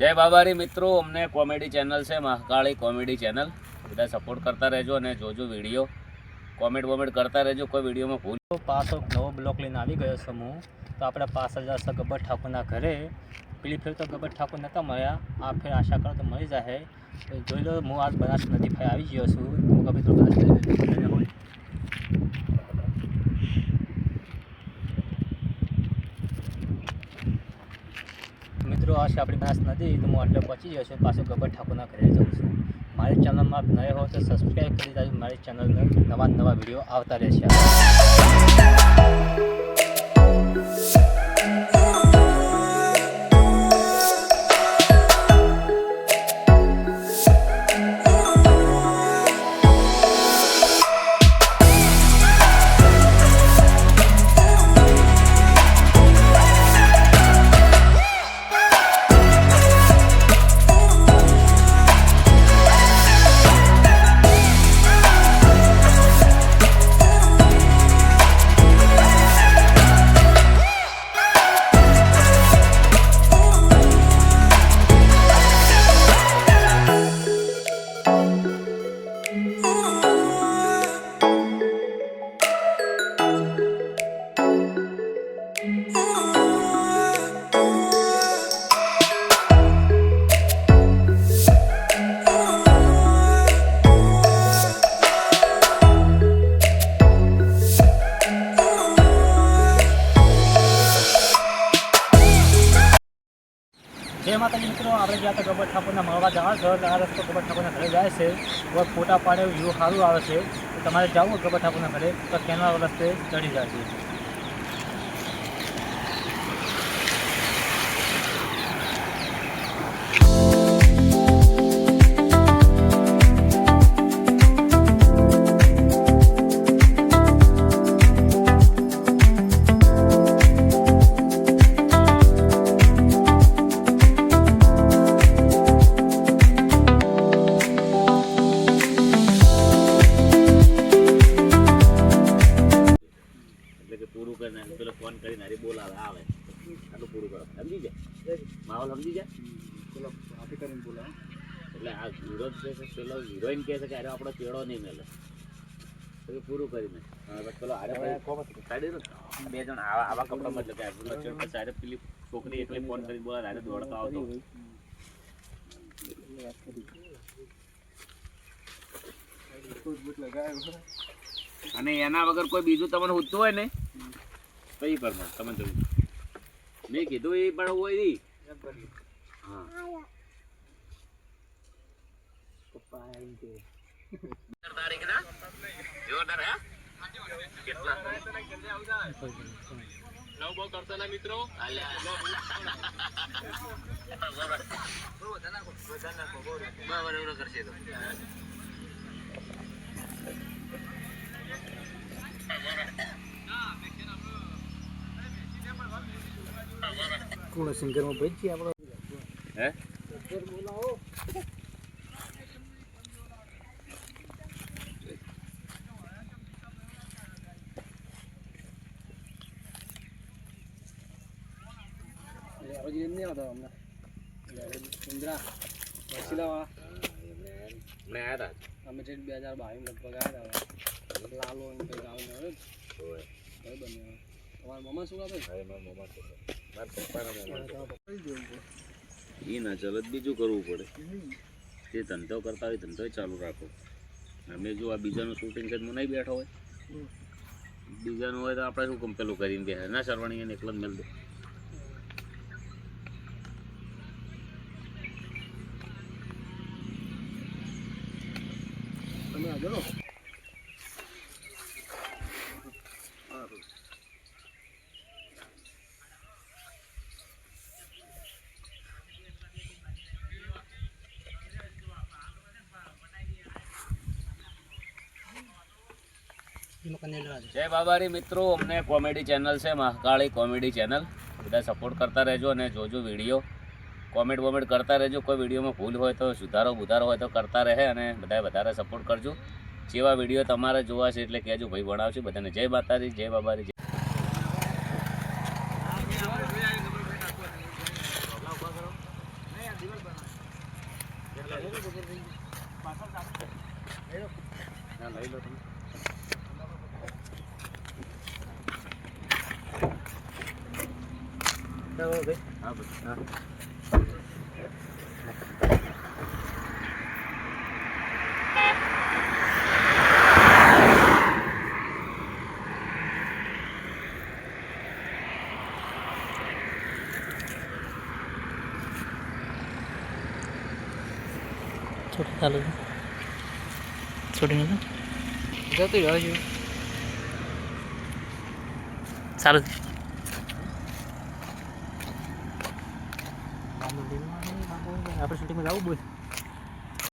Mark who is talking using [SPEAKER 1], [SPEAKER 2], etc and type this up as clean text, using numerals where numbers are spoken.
[SPEAKER 1] जय बाबारी मित्रों, अमने कॉमेडी चैनल से महाकाली कॉमेडी चैनल बधा सपोर्ट करता रहो ने जो वीडियो कॉमेंट करता रहो। कोई वीडियो में भूल
[SPEAKER 2] तो पास एक नवो ब्लॉक लઈને આવી ગયો છું હું। તો આપણે પાસ જશે ગબ્બર ઠાકોરના ઘરે। પેલી ફેર તો ગબ્બર ઠાકોર નહોતા મળ્યા, આ ફેર આશા કરો તો મળી જાય। તો જોઈ લો, હું આજ બનાસ નદી ફાઈ આવી ગયો છું। તો કભી તો બનાસ નદી હોય મિત્રો, આ છે આપણી બનાસ નદી। તો હું એટલે પહોંચી ગયો છું, પાછો ગબ્બર ઠાકોરના ઘરે જાઉં છું। મારી ચેનલમાં આપ નવા હો તો સબસ્ક્રાઈબ કરી દેજો। મારી ચેનલને નવા વિડીયો આવતા રહેશે। जय माता जी मित्रों, આપણે જ્યાં તો ગબ્બર ઠાકોરના મળવા જવા છો, આ રસ્તો ગબ્બર ઠાકોરના ઘરે જાય છે। બહુ ફોટા પાડે વ્યૂ સારું આવે છે। તો તમારે જવું ગબ્બર ઠાકોરના ઘરે તો કેનાલ રસ્તે ચડી જશે।
[SPEAKER 1] पूरू करना पेलो फोन कर बोलावे आवे आटलू पूरू करो समझी जाए माहौल समझी जाए चलो आपे કરીને બોલાવો એટલે આ હીરો છે પેલો હિરોઈન કહે છે કે અરે આપણો ચેડો નહીં મેલે તો પૂરું કરીને બસ પેલો અરે સાડી બે જણ આવા કપડામાં એટલે કે પેલો ચેડ પછી અરે પેલી છોકરી એકલી ફોન કરીને બોલાવે અરે દોડતો આવતો અને એના વગર કોઈ બીજું તમને ઉઠતું હોય ને કઈ પર તમે જોયું મેં કીધું એ પણ હોય ઈ હા પપ્પા આઈ કે તારીખ ના જોરદાર હે કેટલા નવ બહુ કરતા ના મિત્રો આલ્યા બરાબર કરશે તો કોણ સિંગર માં ભાઈ છે આપણો હે બોલાવો એ આજે નહીં આવતો અમને ઇન્દ્રા વસીલાવા મે આયા અમે જે 2022 લગભગ આયા હતા લાલો ને કઈ ગાવ ને હોય કઈ બન્યો તમારા મમ્મા શું કરે છે મારા મમ્મા છે મારા પપ્પાના મમ્મા ઈ ના ચાલે બીજું કરવું પડે જે ધંધો કરતા હોય ધંધો ચાલુ રાખો અમે જો આ બીજાનું શૂટિંગ કરીને હું નહીં બેઠો હોય બીજાનું હોય તો આપણે શું કમ પેલું કરીને બે ના સરવાણી એને એકલા જ મેળ દે તમે આ જો जय बाबारी मित्रों, अमने कॉमेडी चैनल से महाकाली कॉमेडी चैनल बधा सपोर्ट करता रहो ने जो वीडियो कॉमेंट करता रहो। कोई वीडियो में भूल हो तो सुधारो बुधारो हो तो करता रहे અને બધાએ વધારે સપોર્ટ કરજો। જેવા વિડીયો તમારે જોવા છે એટલે કહેજો ભાઈ બનાવશું। બધાને જય માતાજી, જય બાબારી। ના લઈ લો તમે. હા બસ હા.
[SPEAKER 2] ચાલુ શૂટિંગ જતું રહ્યો છું ચાલુ આપણે શૂટિંગમાં જવું બોલ